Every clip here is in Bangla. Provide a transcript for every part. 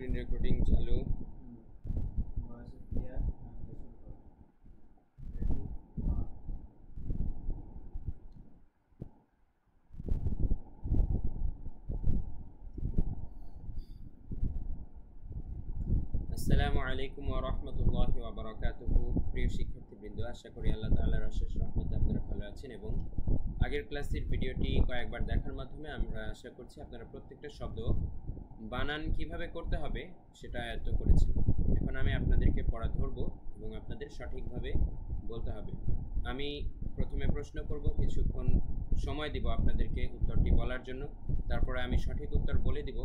স্ক্রিন রেকর্ডিং চালু। আসসালামু আলাইকুম ওয়া রাহমাতুল্লাহি ওয়া বারাকাতুহু। প্রিয় শিক্ষার্থীবৃন্দ, আশা করি আল্লাহ তাআলার অশেষ রহমতে আপনারা ভালো আছেন এবং আগের ক্লাসের ভিডিওটি কয়েকবার দেখার মাধ্যমে আমরা আশা করছি আপনারা প্রত্যেকটা শব্দ বানান কিভাবে করতে হবে সেটা আয়ত্ত করেছেন। এখন আমি আপনাদেরকে পড়া ধরব এবং আপনাদের সঠিকভাবে বলতে হবে। আমি প্রথমে প্রশ্ন করব, কিছুক্ষণ সময় দিব আপনাদেরকে উত্তরটি বলার জন্য। তারপরে আমি সঠিক উত্তর বলে দিব,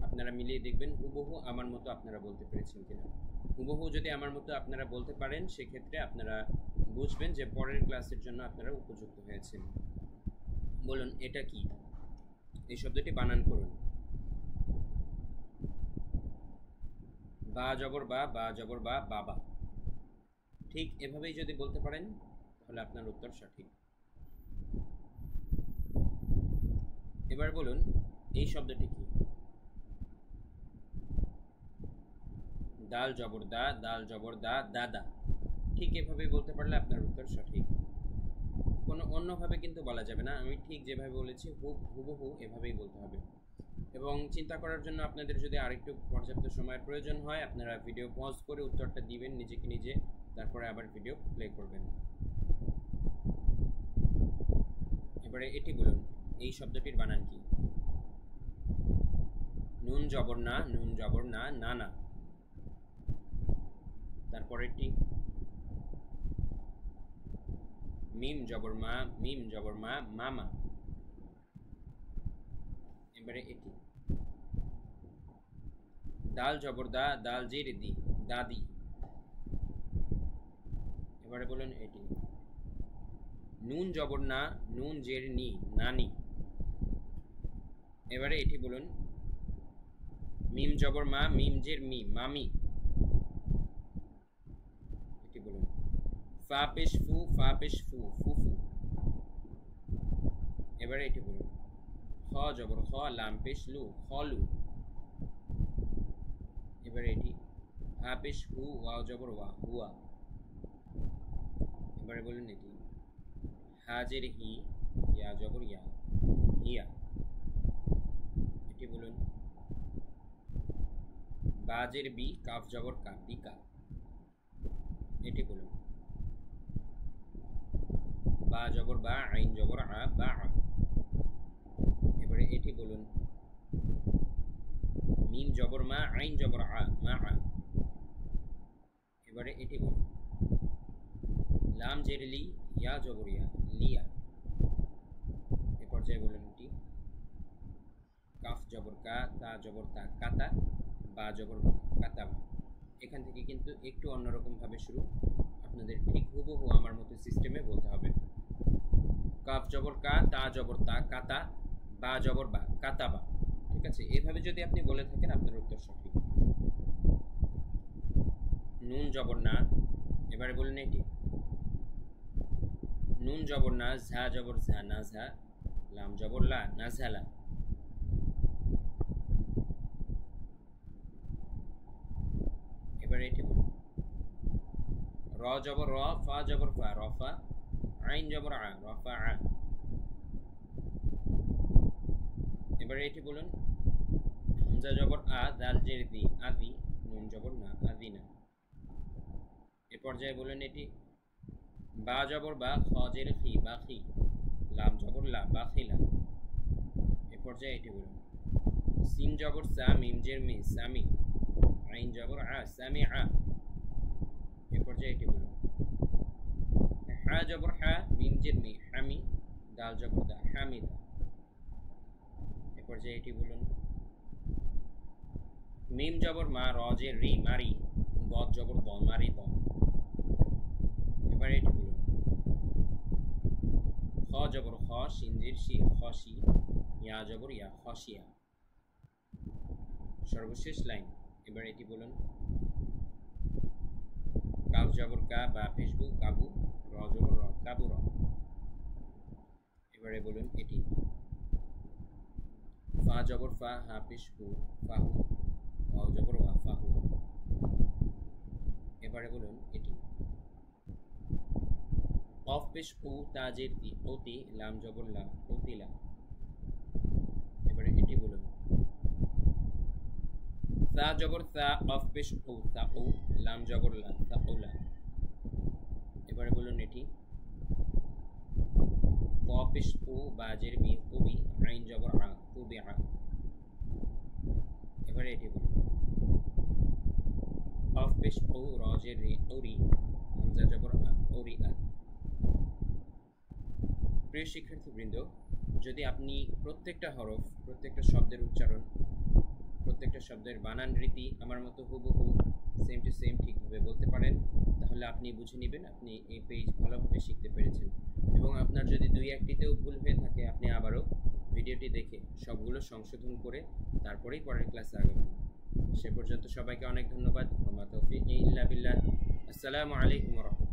আপনারা মিলিয়ে দেখবেন হুবহু আমার মতো আপনারা বলতে পেরেছেন কিনা। হুবহু যদি আমার মতো আপনারা বলতে পারেন, সেক্ষেত্রে আপনারা বুঝবেন যে পরের ক্লাসের জন্য আপনারা উপযুক্ত হয়েছেন। বলুন, এটা কি? এই শব্দটি বানান করুন। বা জবর বা, বা জবর বা, বাবা। ঠিক এভাবেই যদি বলতে পারেন তাহলে আপনার উত্তর সঠিক। এবার বলুন, এই শব্দটি কি? দাল জবর দা, দাল জবর দা, দাদা। ঠিক এভাবেই বলতে পারলে আপনার উত্তর সঠিক। কোনো অন্যভাবে কিন্তু বলা যাবে না, আমি ঠিক যেভাবে বলেছি হুবহু এভাবেই বলতে হবে। এবং চিন্তা করার জন্য আপনাদের যদি আরেকটু পর্যাপ্ত সময়ের প্রয়োজন হয়, আপনারা ভিডিও পজ করে উত্তরটা দিবেন নিজেকে নিজে, তারপরে আবার ভিডিও প্লে করবেন। এবারে এটি বলুন, এই শব্দটির বানান কি? নুন জবর না, নুন জবর না, না না। তারপরেরটি মিম জবর মা, মিম জবর মা, মামা। এবারে এটি দাল জবর দা, দাল জের দি, দাদি। এবারে বলুন এটি নুন জবর না, নুন জের নি, নানি। এবারে এটি বলুন মিম জবর মা, মিম জের মি, মামি। এটি বলুন ফা পেশ ফু, ফা পেশ ফু, ফুফু। এবারে এটি বলুন খ জবর খ, লাম পেশ লু, খলু। এবারে এটি হা পেশ হু, ওয়াও জবর ওয়া, হুয়া। এবারে বলুন এটি হাজের হি, ইয়া জবর ইয়া, হিয়া। এটি বলুন বাজের বি, কাফ জবর কা, বিকা। এটি বলুন বা জবর বা, আইন জবর আ, বা আ। এবারে এটি বলুন মিম জবর মা, আইন জবর আ, মা আ। এবারে এটি বলুন লাম জের লি, ইয়া জবর ইয়া, লিয়া। এ পর্যায়ে বলুন এটি কাফ জবর কা, তা জবর তা, কাতা, বা জবর বা, কাতাবা। এখান থেকে কিন্তু একটু অন্যরকম ভাবে শুরু, আপনাদের ঠিক হুবহু আমার মতো সিস্টেমে বলতে হবে। কাফ জবর কা, তা জবর তা, কাতা, বা জবর বা, কাতাবা। ঠিক আছে, এভাবে যদি আপনি বলে থাকেন আপনার উত্তর সঠিক। নুন জবর না। এবারে বলুন এটি নুন জবর না, ঝা জবর ঝা, না ঝা, লাম জবর লা, না ঝালা। এবারে এটি বলুন র জবর র, ফা জবর ফা, রফা, আইন জবর আ, রফা আ। এবারে এটি বলুন হামজা জবর আ, দাল জের দি, আদি, নুন জবর না, আদিনা। এ পর্যায়ে বলুন এটি বা জবর বা, খ জের খি, বাখি, লাম জবর লা, বাখিলা। এ পর্যায়ে এটি বলুন সিন জবর সা, মিম জের মি, সামি, আইন জবর আ, সামি আ। এ পর্যায়ে এটি বলুন হা জবর হা, মিম জের মি, হামি, দাল জবর দা, হামিদা। এ পর্যায়ে এটি বলুন মিম জবর মা, র জের রি, মারি, দদ জবর দ, মারি দ। এবার এটি বলুন খ জবর খ, শিন জের শি, খসি, ইয়া জবর ইয়া, খসিয়া। সর্বশেষ লাইন। এবার এটি বলুন কাফ জবর কা, বা পেশবু, কাবু, র জবর র, কাবু র। এবারে বলুন এটি ফা জবর ফা, হা পেশ হু, ফাহু, ওয়াও জবর ওয়া, এবারে বলুন এটি। কফ পেশ উ তাজের তি অতি লাম জবর লা অতিলা। এবারে এটি বলুন। সা জবর সা কফ পেশ উ তা উ লাম জবর লা তা উলা। এবারে বলুন এটি। ক পেশ উ বাজের বি উবি আইন জবর আ উবি আ। এবারে এটি বলুন। কফ পেশ উ রজের রি উরি হামজা জবর আ উরি আ। প্রিয় শিক্ষার্থীবৃন্দ, যদি আপনি প্রত্যেকটা হরফ, প্রত্যেকটা শব্দের উচ্চারণ, প্রত্যেকটা শব্দের বানান রীতি আমার মতো হুবহু সেম টু সেম ঠিকভাবে বলতে পারেন, তাহলে আপনি বুঝে নেবেন আপনি এই পেজ ভালোভাবে শিখতে পেরেছেন। এবং আপনার যদি দুই একটিতেও ভুল হয়ে থাকে, আপনি আবারও ভিডিওটি দেখে সবগুলো সংশোধন করে তারপরেই পরের ক্লাসে আগাবেন। সে পর্যন্ত সবাইকে অনেক ধন্যবাদ। ওয়া মা তাওফীকি ইল্লা বিল্লাহ। আসসালামু আলাইকুম ওয়া রাহমাতুল্লাহ।